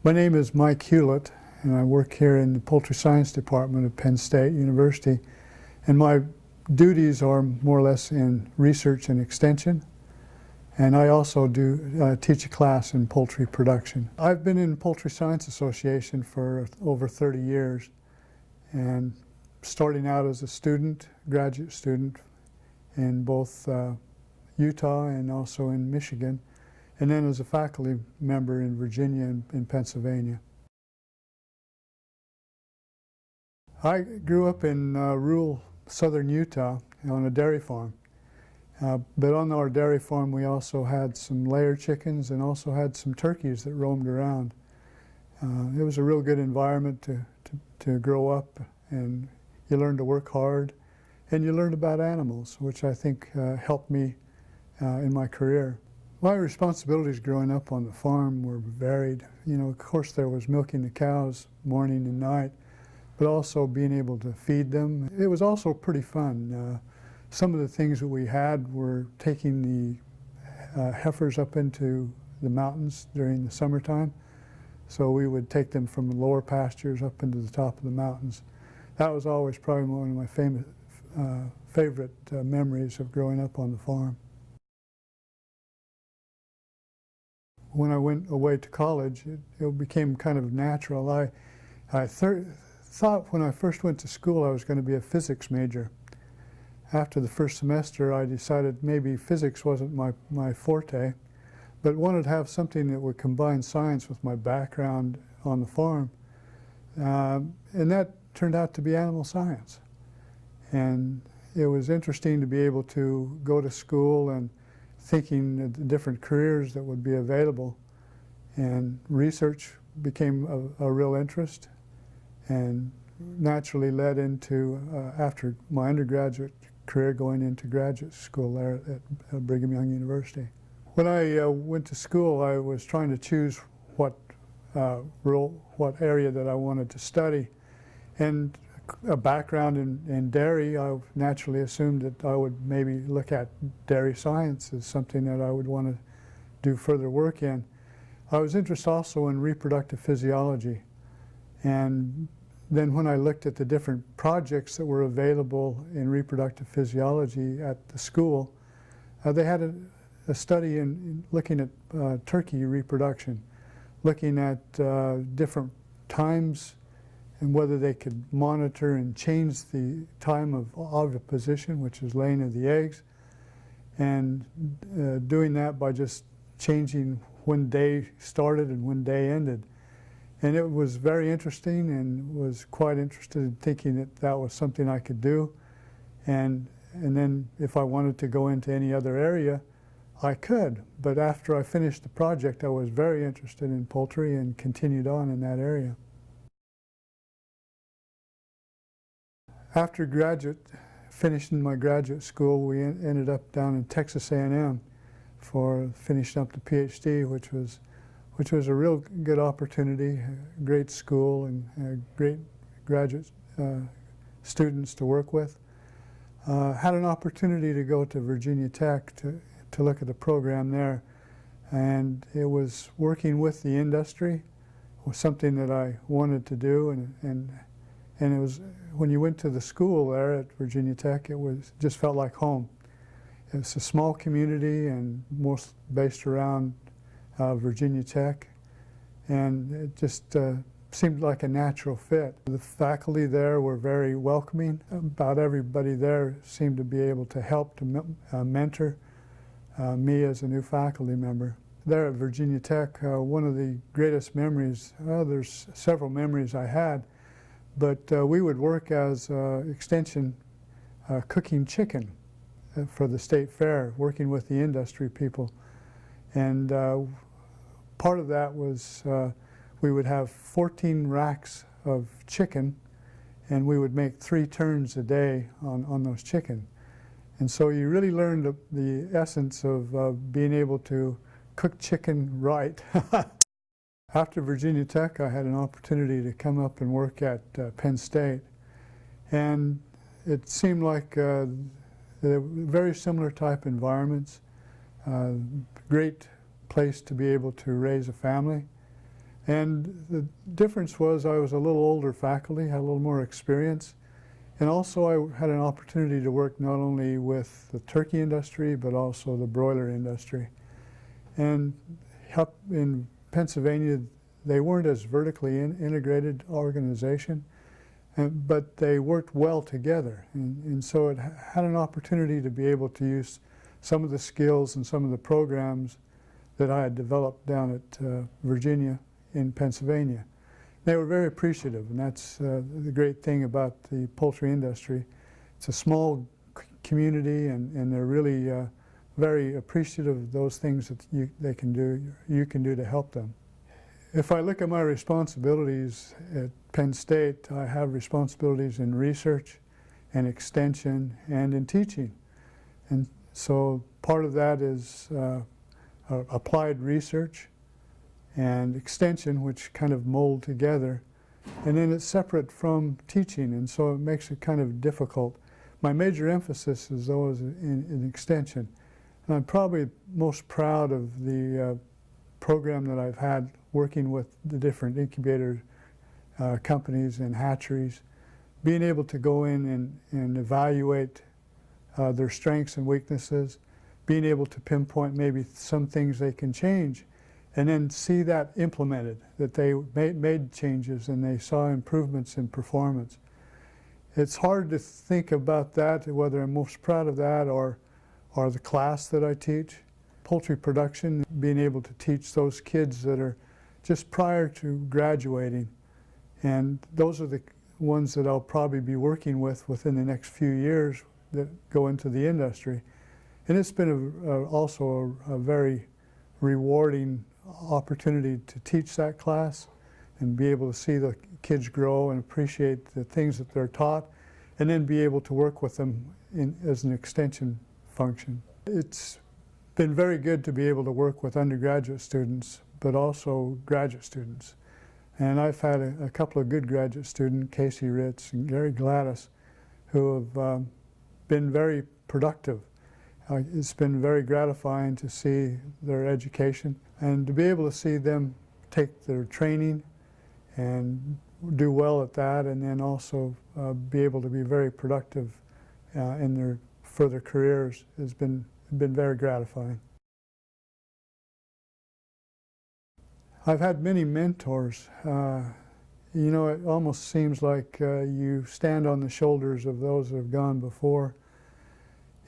My name is Mike Hulet, and I work here in the Poultry Science Department of Penn State University. And my duties are more or less in research and extension. And I also teach a class in poultry production. I've been in Poultry Science Association for over 30 years, and starting out as a student, graduate student, in both Utah and also in Michigan, and then as a faculty member in Virginia and Pennsylvania. I grew up in rural southern Utah on a dairy farm. But on our dairy farm we also had some layer chickens and also had some turkeys that roamed around. It was a real good environment to grow up, and you learned to work hard and you learned about animals, which I think helped me in my career. My responsibilities growing up on the farm were varied. You know, of course there was milking the cows morning and night, but also being able to feed them. It was also pretty fun. Some of the things that we had were taking the heifers up into the mountains during the summertime. So we would take them from the lower pastures up into the top of the mountains. That was always probably one of my favorite memories of growing up on the farm. When I went away to college, it became kind of natural. I thought when I first went to school I was going to be a physics major. After the first semester I decided maybe physics wasn't my forte, but wanted to have something that would combine science with my background on the farm. And that turned out to be animal science. And it was interesting to be able to go to school and thinking of the different careers that would be available. And research became a real interest, and naturally led into, after my undergraduate career, going into graduate school there at Brigham Young University. When I went to school, I was trying to choose what area that I wanted to study. And a background in dairy, I naturally assumed that I would maybe look at dairy science as something that I would want to do further work in. I was interested also in reproductive physiology. And then when I looked at the different projects that were available in reproductive physiology at the school, they had a study in looking at turkey reproduction, looking at different times and whether they could monitor and change the time of oviposition, which is laying of the eggs, and doing that by just changing when day started and when day ended. And it was very interesting, and was quite interested in thinking that that was something I could do. And then if I wanted to go into any other area, I could. But after I finished the project, I was very interested in poultry and continued on in that area. After finishing my graduate school, we ended up down in Texas A&M for finishing up the PhD, which was a real good opportunity, a great school, and great graduate students to work with. Had an opportunity to go to Virginia Tech to look at the program there, and it was working with the industry was something that I wanted to do, and it was, when you went to the school there at Virginia Tech, just felt like home. It's a small community and most based around Virginia Tech, and it just seemed like a natural fit. The faculty there were very welcoming. About everybody there seemed to be able to help to mentor me as a new faculty member. There at Virginia Tech, one of the greatest memories, there's several memories I had, but we would work as extension cooking chicken for the state fair, working with the industry people. And part of that was we would have 14 racks of chicken, and we would make 3 turns a day on those chicken. And so you really learned the essence of being able to cook chicken right. After Virginia Tech, I had an opportunity to come up and work at Penn State. And it seemed like very similar type environments, great place to be able to raise a family. And the difference was I was a little older faculty, had a little more experience, and also I had an opportunity to work not only with the turkey industry but also the broiler industry. And up in Pennsylvania, they weren't as vertically integrated organization, but they worked well together. And so it had an opportunity to be able to use some of the skills and some of the programs that I had developed down at Virginia in Pennsylvania. They were very appreciative, and that's the great thing about the poultry industry. It's a small community, and they're really very appreciative of those things that you can do to help them. If I look at my responsibilities at Penn State, I have responsibilities in research and extension and in teaching. And so part of that is applied research and extension, which kind of mold together. And then it's separate from teaching, and so it makes it kind of difficult. My major emphasis is always in extension. And I'm probably most proud of the program that I've had working with the different incubator companies and hatcheries, being able to go in and evaluate their strengths and weaknesses, being able to pinpoint maybe some things they can change, and then see that implemented, that they made changes and they saw improvements in performance. It's hard to think about that, whether I'm most proud of that or the class that I teach. Poultry production, being able to teach those kids that are just prior to graduating, and those are the ones that I'll probably be working with within the next few years that go into the industry. And it's been also a very rewarding opportunity to teach that class and be able to see the kids grow and appreciate the things that they're taught, and then be able to work with them as an extension function. It's been very good to be able to work with undergraduate students, but also graduate students. And I've had a couple of good graduate students, Casey Ritz and Gary Gladys, who have been very productive. It's been very gratifying to see their education and to be able to see them take their training and do well at that, and then also be able to be very productive in their further careers has been very gratifying. I've had many mentors. You know, it almost seems like you stand on the shoulders of those that have gone before.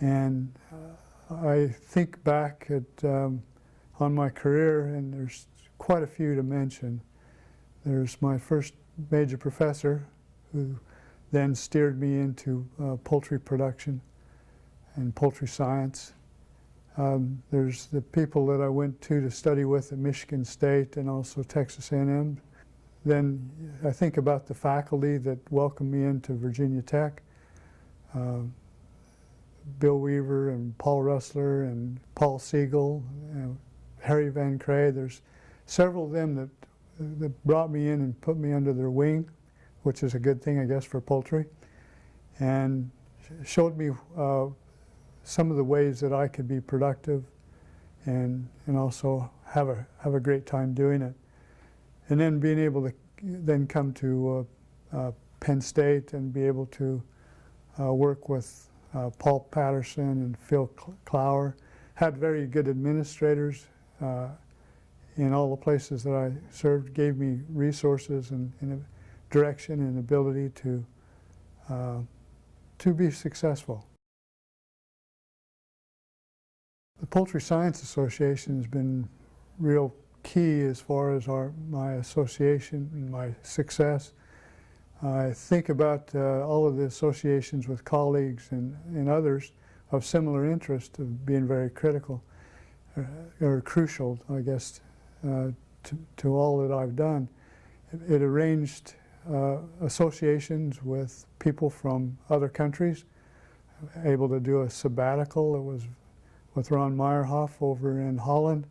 And I think back at on my career, and there's quite a few to mention. There's my first major professor, who then steered me into poultry production and poultry science. There's the people that I went to study with at Michigan State and also Texas A&M. Then I think about the faculty that welcomed me into Virginia Tech. Bill Weaver and Paul Russler and Paul Siegel, Harry Van Cray. There's several of them that brought me in and put me under their wing, which is a good thing, I guess, for poultry, and showed me some of the ways that I could be productive and also have a great time doing it. And then being able to then come to Penn State and be able to work with Paul Patterson and Phil Clower. Had very good administrators in all the places that I served, gave me resources and direction and ability to be successful. The Poultry Science Association has been real key as far as my association and my success. I think about all of the associations with colleagues and others of similar interest of being very critical or crucial, I guess, to all that I've done. It arranged associations with people from other countries, able to do a sabbatical. It was with Ron Meyerhoff over in Holland.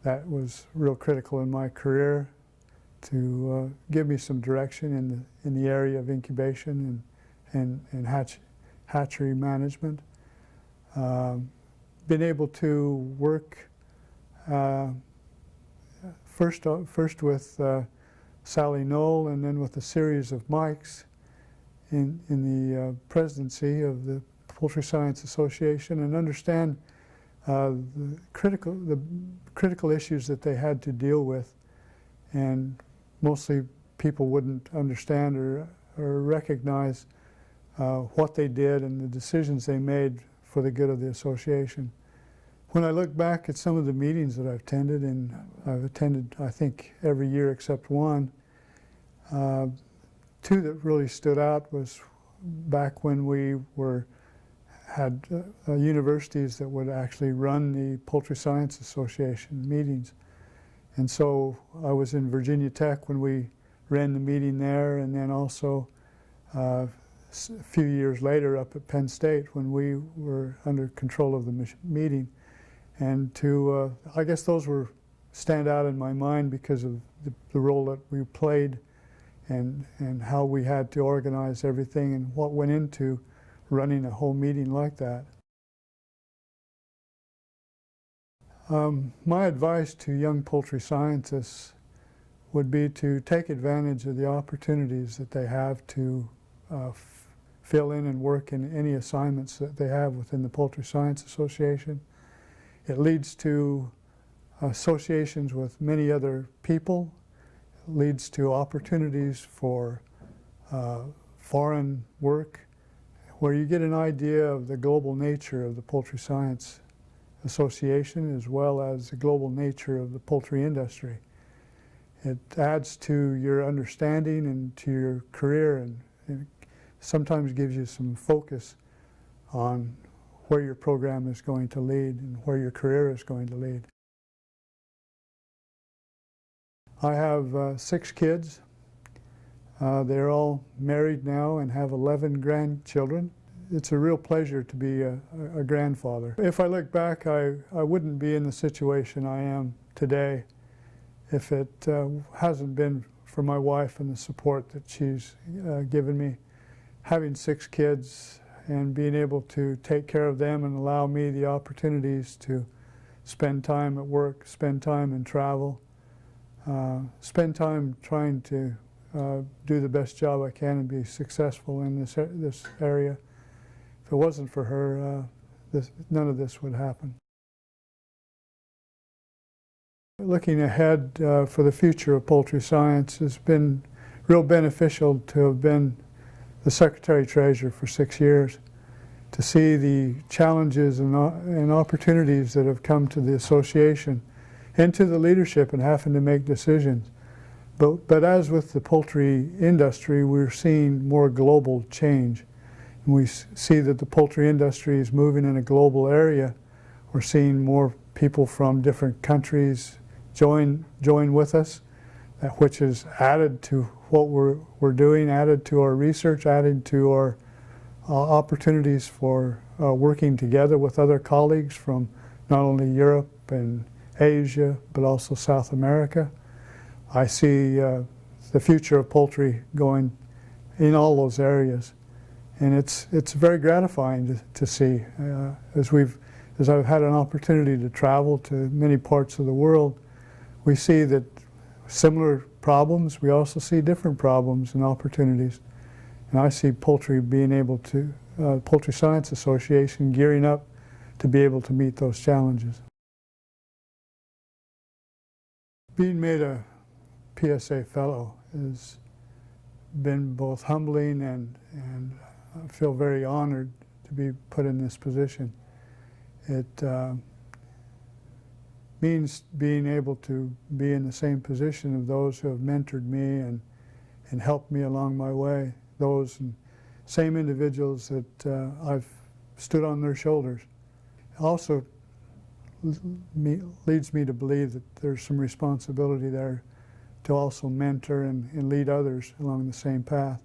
That was real critical in my career to give me some direction in the area of incubation and hatchery management. Been able to work for first with Sally Knoll, and then with a series of Mikes in the presidency of the Poultry Science Association, and understand the critical issues that they had to deal with, and mostly people wouldn't understand or recognize what they did and the decisions they made for the good of the association. When I look back at some of the meetings that I've attended, and I've attended I think every year except one, two that really stood out was back when we had universities that would actually run the Poultry Science Association meetings. And so I was in Virginia Tech when we ran the meeting there, and then also a few years later up at Penn State when we were under control of the meeting. And I guess those stand out in my mind because of the role that we played, and how we had to organize everything and what went into running a whole meeting like that. My advice to young poultry scientists would be to take advantage of the opportunities that they have to fill in and work in any assignments that they have within the Poultry Science Association. It leads to associations with many other people. It leads to opportunities for foreign work, where you get an idea of the global nature of the Poultry Science Association as well as the global nature of the poultry industry. It adds to your understanding and to your career, and it sometimes gives you some focus on where your program is going to lead and where your career is going to lead. I have 6 kids. They're all married now and have 11 grandchildren. It's a real pleasure to be a grandfather. If I look back, I wouldn't be in the situation I am today if it hasn't been for my wife and the support that she's given me. Having 6 kids and being able to take care of them and allow me the opportunities to spend time at work, spend time in travel, spend time trying to do the best job I can and be successful in this area. If it wasn't for her, none of this would happen. Looking ahead for the future of poultry science has been real beneficial to have been the Secretary-Treasurer for 6 years, to see the challenges and opportunities that have come to the association and to the leadership and having to make decisions. But as with the poultry industry, we're seeing more global change. And we see that the poultry industry is moving in a global area. We're seeing more people from different countries join with us, which has added to what we're doing, added to our research, added to our opportunities for working together with other colleagues from not only Europe and Asia, but also South America. I see the future of poultry going in all those areas, and it's very gratifying to see. As I've had an opportunity to travel to many parts of the world, we see that similar problems, we also see different problems and opportunities. And I see poultry being able to, Poultry Science Association gearing up to be able to meet those challenges. Being made a PSA Fellow has been both humbling and I feel very honored to be put in this position. It means being able to be in the same position of those who have mentored me and helped me along my way, those same individuals that I've stood on their shoulders. It also leads me to believe that there's some responsibility there to also mentor and lead others along the same path.